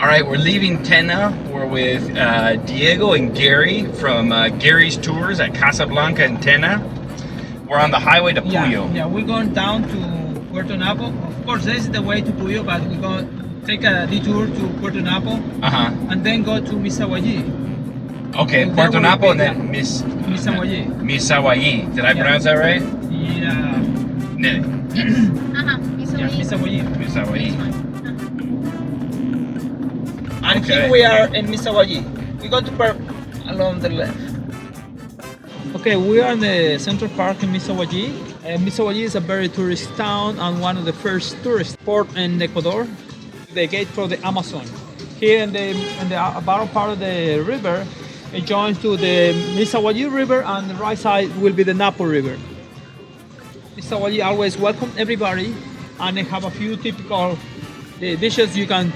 All right, we're leaving Tena. We're with Diego and Gary from Gary's Tours at Casablanca and Tena. We're on the highway to Puyo. Yeah, we're going down to Puerto Napo. Of course, this is the way to Puyo, but we're going to take a detour to Puerto Napo and then go to Misawayi. Okay, And Puerto there will Napo be- and then Misawayi. Misawayi. Did I pronounce that right? Yeah. Yeah, Misawayi. Misawayi. And Okay. here we are in Misawayi. We go to park along the left. Okay, we are in the Central Park in Misawayi. Misawayi is a very tourist town and one of the first tourist port in Ecuador. The gate for the Amazon. Here in the bottom part of the river, it joins to the Misawayi River, and the right side will be the Napo River. Misawayi always welcome everybody, and they have a few typical dishes you can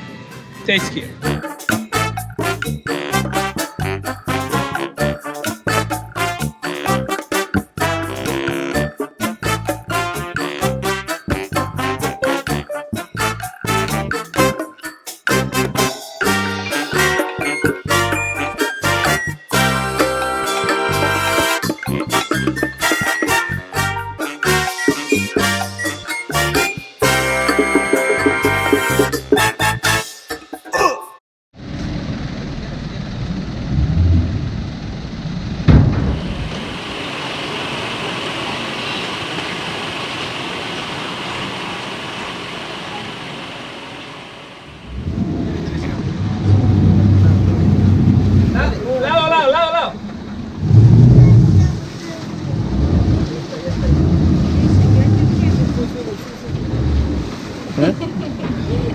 taste here.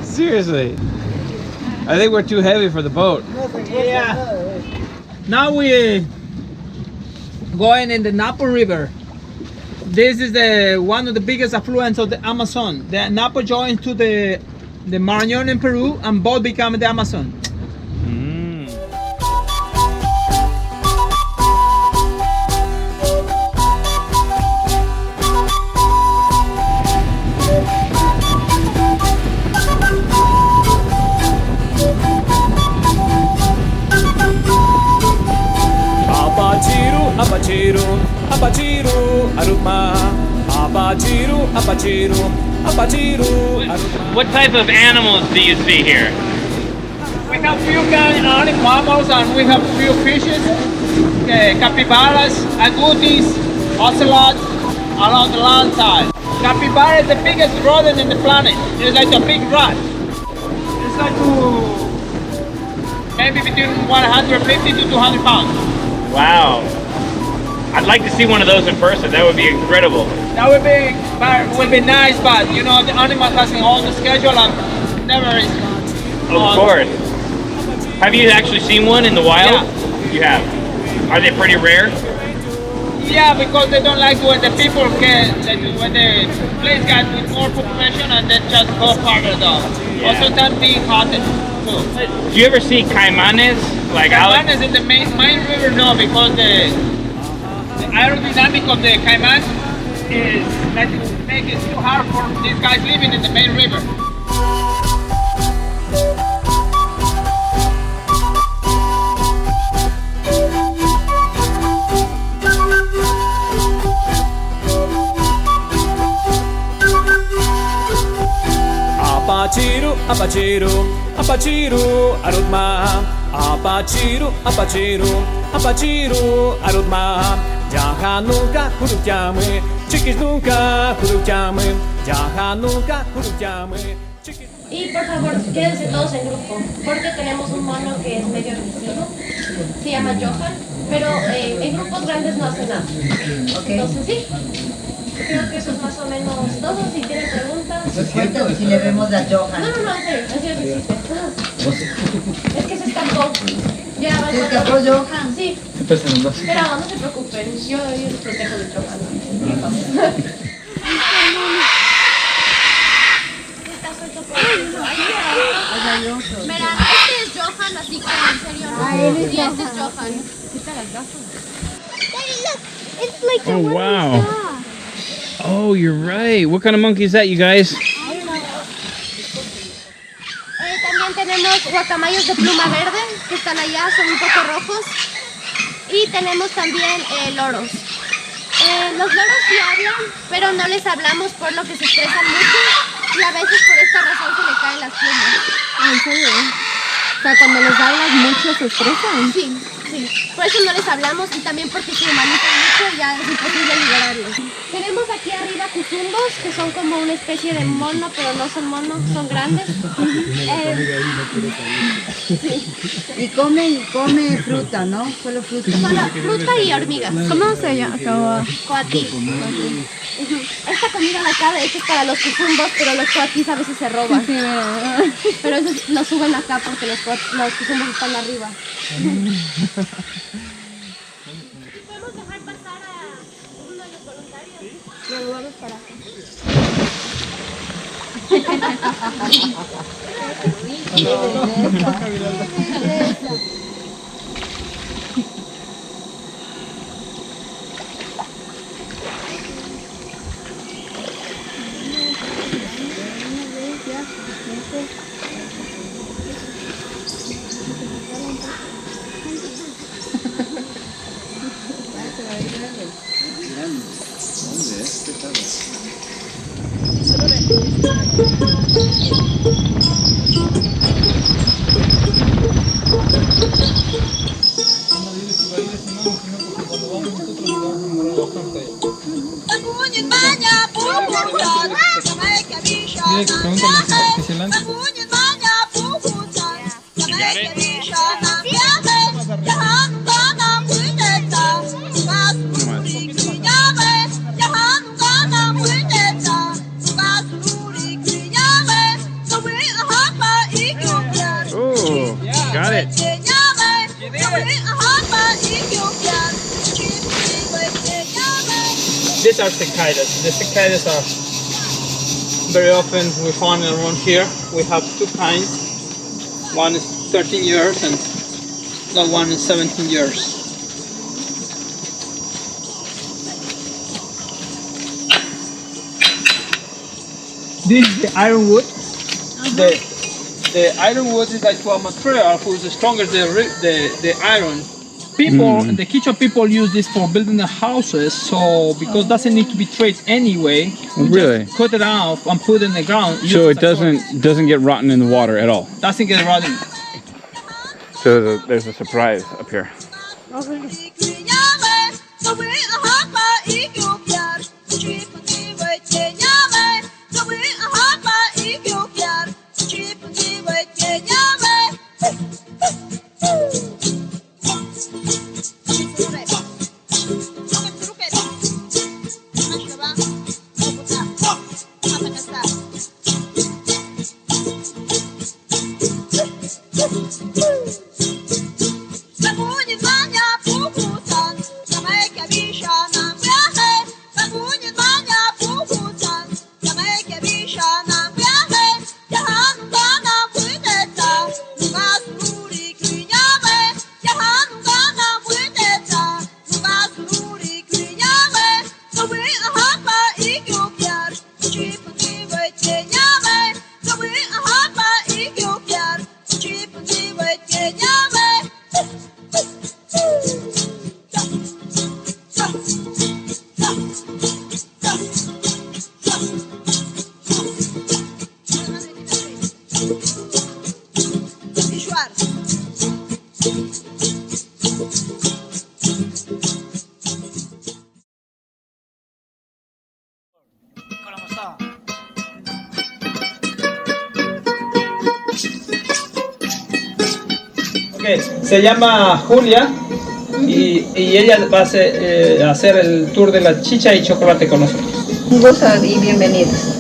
Seriously. I think we're too heavy for the boat. Yeah. Now we going in the Napo River. This is the one of the biggest affluents of the Amazon. The Napo joins to the Marañón in Peru, and both become the Amazon. Apachiru, apachiru, aruma. Apachiru, apachiru, apachiru, aruma. What type of animals do you see here? We have few animals and we have few fishes, capybaras, agoutis, ocelots along the land side. Capybara is the biggest rodent in the planet. It's like a big rat. It's like maybe between 150 to 200 pounds. Wow. I'd like to see one of those in person. That would be incredible. That would be nice, but you know the animal has all the schedule and never is. Of course. Have you actually seen one in the wild? Yeah. You have. Are they pretty rare? Yeah, because they don't like when the people when the place gets with more population and then just go farther down. Yeah. Or sometimes being hunted too. Do you ever see caimanes? Like Caiman is in the main river, no, because the aerodynamic of the Caiman is that it makes it too hard for these guys living in the main river. Apachiru, apachiru, apachiru, arutma. Apachiru, apachiru, apachiru, arutma. Jaha nunca jurutyame, chiquis nunca jurutyame. Jaha nunca jurutyame, chiquis. Y por favor, quédense todos en grupo, porque tenemos un mono que es medio agresivo, se llama Johan, pero en grupos grandes no hace nada. Entonces sí, creo que eso es más o menos todo. Si tienen preguntas... ¿Es cierto? Si le vemos a Johan. No, en serio, así existe. Es que se escapó. Ya va a ¿Se escapó Johan? Sí, pero no se preocupen, yo les protejo de Johan. Verán, este es Johan, así que en serio no. Y este es Johan. Quita las gafas. Daddy, look, it's like the Oh, wow. Oh, you're right. What kind of monkey is that, you guys? También tenemos guacamayos de pluma verde, que están allá, son un poco rojos. Y tenemos también loros. Los loros sí hablan, pero no les hablamos por lo que se estresan mucho. Y a veces por esta razón se le caen las plumas. ¿En serio? O sea, cuando les hablas mucho se estresan. Sí, sí. Por eso no les hablamos y también porque se humanizan mucho y ya es imposible liberarlos. Tenemos aquí arriba cuzumbos, que son como una especie de mono, pero no son monos, son grandes. Y come fruta, ¿no? Solo fruta. Solo fruta y hormigas. ¿Cómo se llama? Coatí. Esta comida de acá de hecho es para los cuzumbos, pero los coatís a veces se roban. Sí, ¿verdad? Pero esos los suben acá porque los cuzumbos están arriba. ¿Podemos dejar pasar a uno de los voluntarios? Los vamos para acá. Got it. These are cicadas. The cicadas are very often we find around here. We have two kinds. One is 13 years and the one is 17 years. This is the ironwood. The ironwood is like a material who's stronger than the iron. People, the Quechua people use this for building the houses, so because it doesn't need to be traded anyway, we Really? just cut it off and put it in the ground. So use it as a source. doesn't get rotten in the water at all. Doesn't get rotten. So there's a surprise up here. Okay, se llama Julia y ella va a hacer el tour de la chicha y chocolate con nosotros. Un gusto y bienvenidos.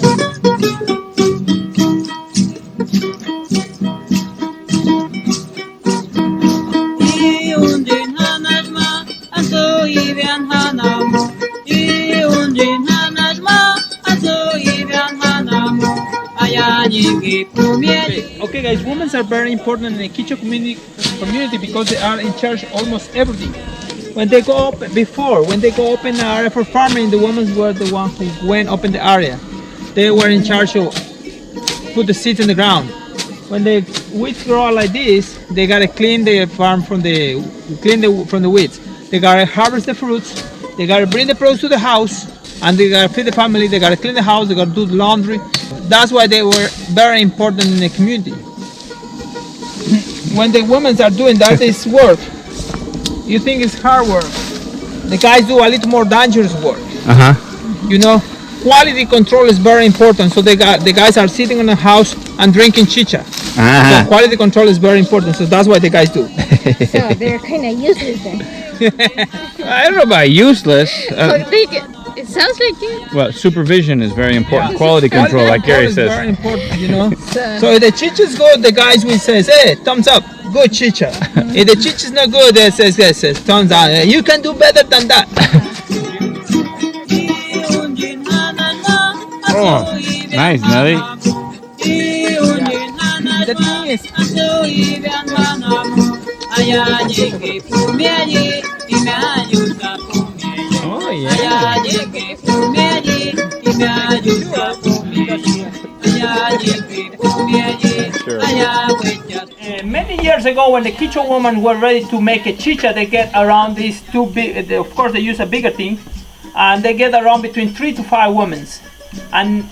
Okay guys, women are very important in the Quechua community because they are in charge of almost everything. When they go up open the area for farming, the women were the ones who went up in the area. They were in charge of put the seeds in the ground. When they weeds grow out like this, they gotta clean the farm from the weeds. They gotta harvest the fruits. They gotta bring the produce to the house, and they gotta feed the family. They gotta clean the house. They gotta do the laundry. That's why they were very important in the community. When the women are doing that, this work, you think it's hard work. The guys do a little more dangerous work. You know, quality control is very important. So the guys are sitting in a house and drinking chicha. So quality control is very important. So that's what the guys do. So they're kind of useless then. I don't know about useless. It sounds like it. Well, supervision is very important. Quality control, like Gary is says. very important, you know. So if the chicha is good, the guys will say, "Hey, thumbs up, good chicha." If the chicha is not good, they says thumbs down. You can do better than that. Oh, nice, Nelly. The thing is, Oh, yeah. many years ago, when the Quichua women were ready to make a chicha, they get around these two big. Of course, they use a bigger thing, and they get around between 3 to 5 women. And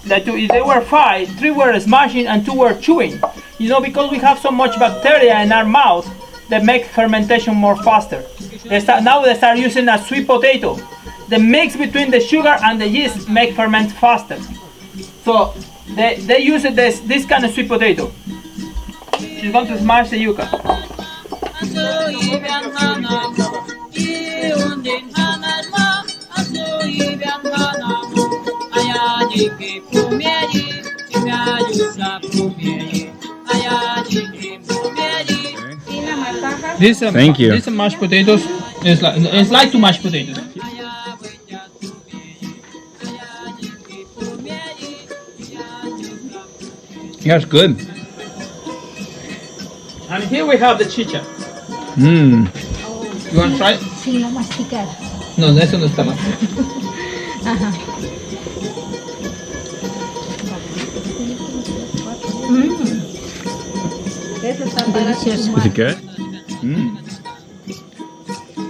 if they were 5, 3 were smashing and 2 were chewing. You know, because we have so much bacteria in our mouth that make fermentation more faster. Now they start using a sweet potato. The mix between the sugar and the yeast make ferment faster. So they use this kind of sweet potato. She's going to smash the yuca. Thank you. These mashed potatoes. It's like two mashed potatoes. Yeah, it's good. And here we have the chicha. Mmm. You want to try it? Sí, no masticar. No, eso no está mal. Ajá. Delicioso. Is it good? Mmm.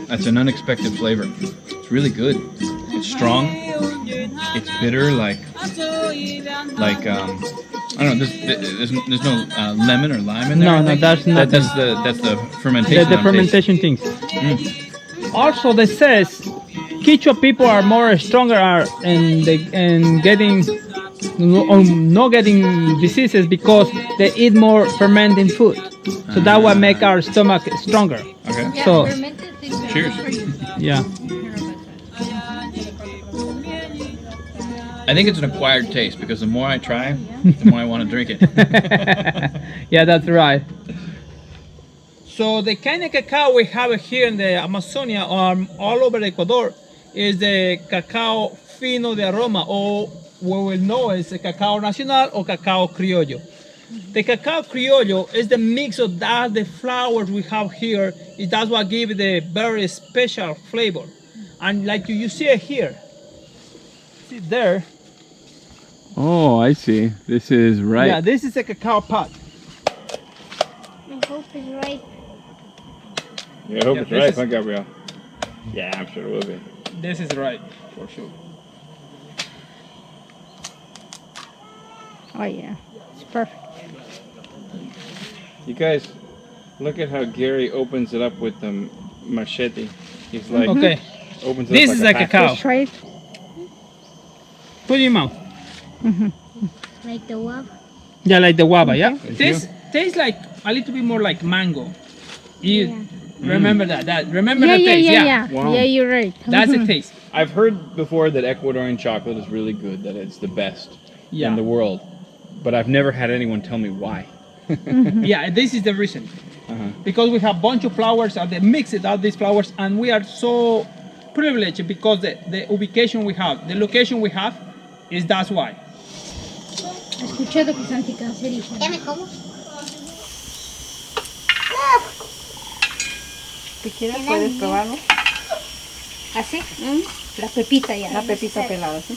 That's an unexpected flavor. It's really good. It's strong. It's bitter, like I don't know. There's no lemon or lime in there. No, that's not. That's the fermentation. The fermentation things. Also, they says Quichua people are more stronger in getting not getting diseases because they eat more fermenting food. So that will make our stomach stronger. Okay. Yeah, So- fermented things are Cheers. good for you. Yeah. I think it's an acquired taste because the more I try, the more I want to drink it. Yeah, that's right. So the kind of cacao we have here in the Amazonia or all over Ecuador is the cacao fino de aroma, or what we know as the cacao nacional or cacao criollo. The cacao criollo is the mix of that the flowers we have here. That's what gives it the very special flavor. And like you see it here, see there. Oh, I see. This is right. Yeah, this is a cacao pod. I hope it's right. Yeah, I hope Yeah, it's this right, is- huh, Gabriel? Yeah, I'm sure it will be. This is right for sure. Oh yeah, it's perfect. You guys, look at how Gary opens it up with the machete. He's like, Okay, opens it this up is like a pack. cacao. Let's try it. Put it in your mouth. Like the wab. Yeah, like the guava, yeah? Thank This tastes like a little bit more like mango. You remember that? Remember the taste? Yeah. Wow. Yeah, you're right. That's the taste. I've heard before that Ecuadorian chocolate is really good, that it's the best Yeah. in the world. But I've never had anyone tell me why. Yeah, this is the reason. Uh-huh. Because we have bunch of flowers and they mix it out these flowers, and we are so privileged because the ubication we have, the location we have, that's why. Escuché lo que es anticancerígeno. ¿Ya me como? Si quieres puedes probarlo. ¿Así? La pepita ya. La pepita pelada, ¿sí?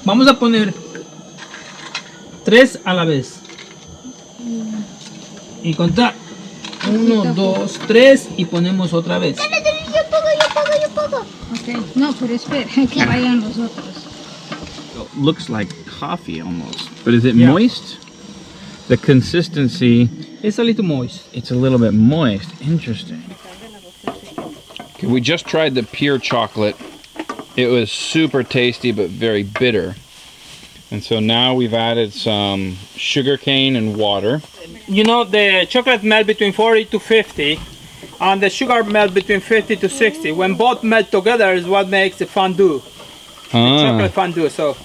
Vamos a poner 3 a la vez. Y contar 1, 2, 3 y ponemos otra vez. Ok, no, pero espera, que vayan los otros. Looks like coffee almost. But is it Yeah. moist? The consistency, It's a little moist. it's a little bit moist. Interesting. Okay, we just tried the pure chocolate. It was super tasty but very bitter. And so now we've added some sugar cane and water. You know, the chocolate melt between 40 to 50 and the sugar melt between 50 to 60. When both melt together is what makes the fondue, chocolate fondue. So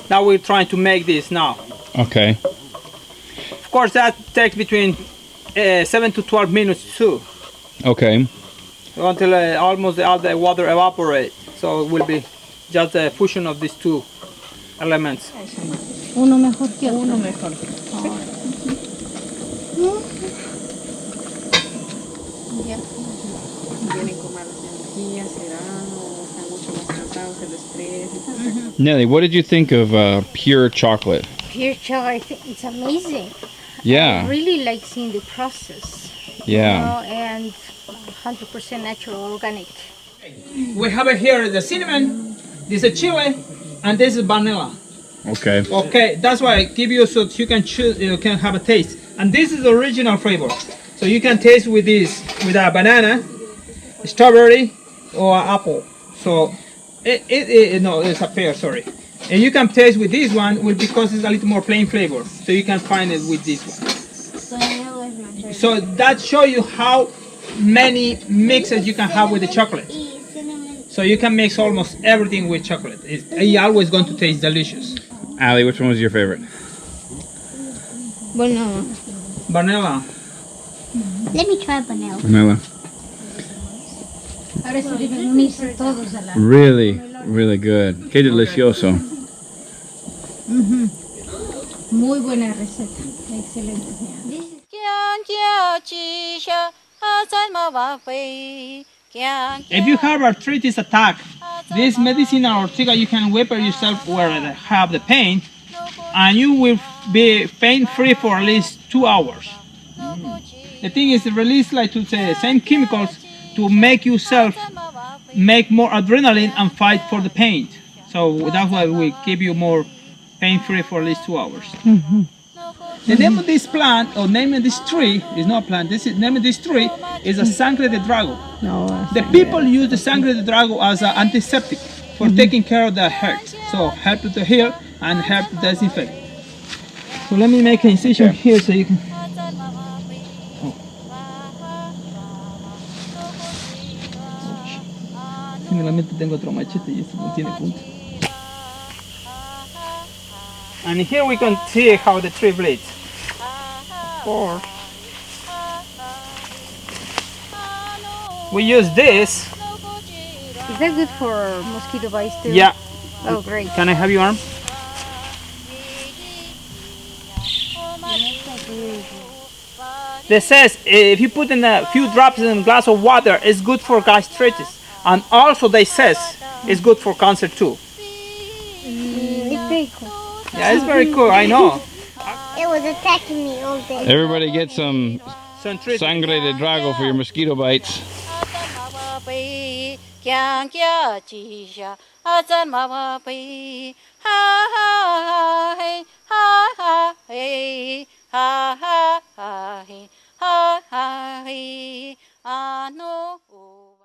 now we're trying to make this now. Okay. Of course, that takes between 7 to 12 minutes too, Okay. until almost all the water evaporates. So it will be just a fusion of these two elements. Uno mejor que otro. Uno mejor. Vienen con malas energías, será, o están mucho más cansados, el estrés. Nelly, what did you think of pure chocolate? Pure chocolate, I think it's amazing. Yeah. I really like seeing the process. Yeah. And 100% natural, organic. We have it here the cinnamon, this is chili, and this is vanilla. Okay. Okay, that's why I give you so you can choose, you can have a taste. And this is the original flavor. So you can taste with this, with a banana, strawberry, or apple. So no, it's a pear, sorry. And you can taste with this one because it's a little more plain flavor. So you can find it with this one. So that shows you how many mixes you can have with the chocolate. So you can mix almost everything with chocolate. It's always going to taste delicious. Ali, which one was your favorite? Bueno, Vanilla. Let me try vanilla. Vanilla. ahora sí deben unirse todos a la... Really, really good. Qué delicioso. Muy buena receta, excelente. If you have arthritis attack, this medicinal ortiga you can whip it yourself where they have the pain, and you will be pain-free for at least 2 hours. The thing is, it release like to say same chemicals to make yourself make more adrenaline and fight for the pain. So that's why we keep you more pain-free for at least 2 hours. The name of this plant, or name of this tree, is not a plant. This is name of this tree is a sangre de drago. No, The people use the sangre de drago as an antiseptic for taking care of the hurt. So help to heal and help to disinfect. So let me make an incision here so you can. Generalmente tengo otro machete y este no tiene punta. And here we can see how the tree bleeds. Or we use this. Is that good for mosquito bites too? Yeah. Oh, great. Can I have your arm? This says if you put in a few drops in a glass of water, it's good for gastritis, and also they says it's good for cancer too. It's very cool. Yeah, it's very cool. I know. It was attacking me all day. Everybody get some So treat- sangre de drago for your mosquito bites. Kyang kya chi sha azan ma ba pi ha ha hey ha ha hey ha ha hey ha ha hey ano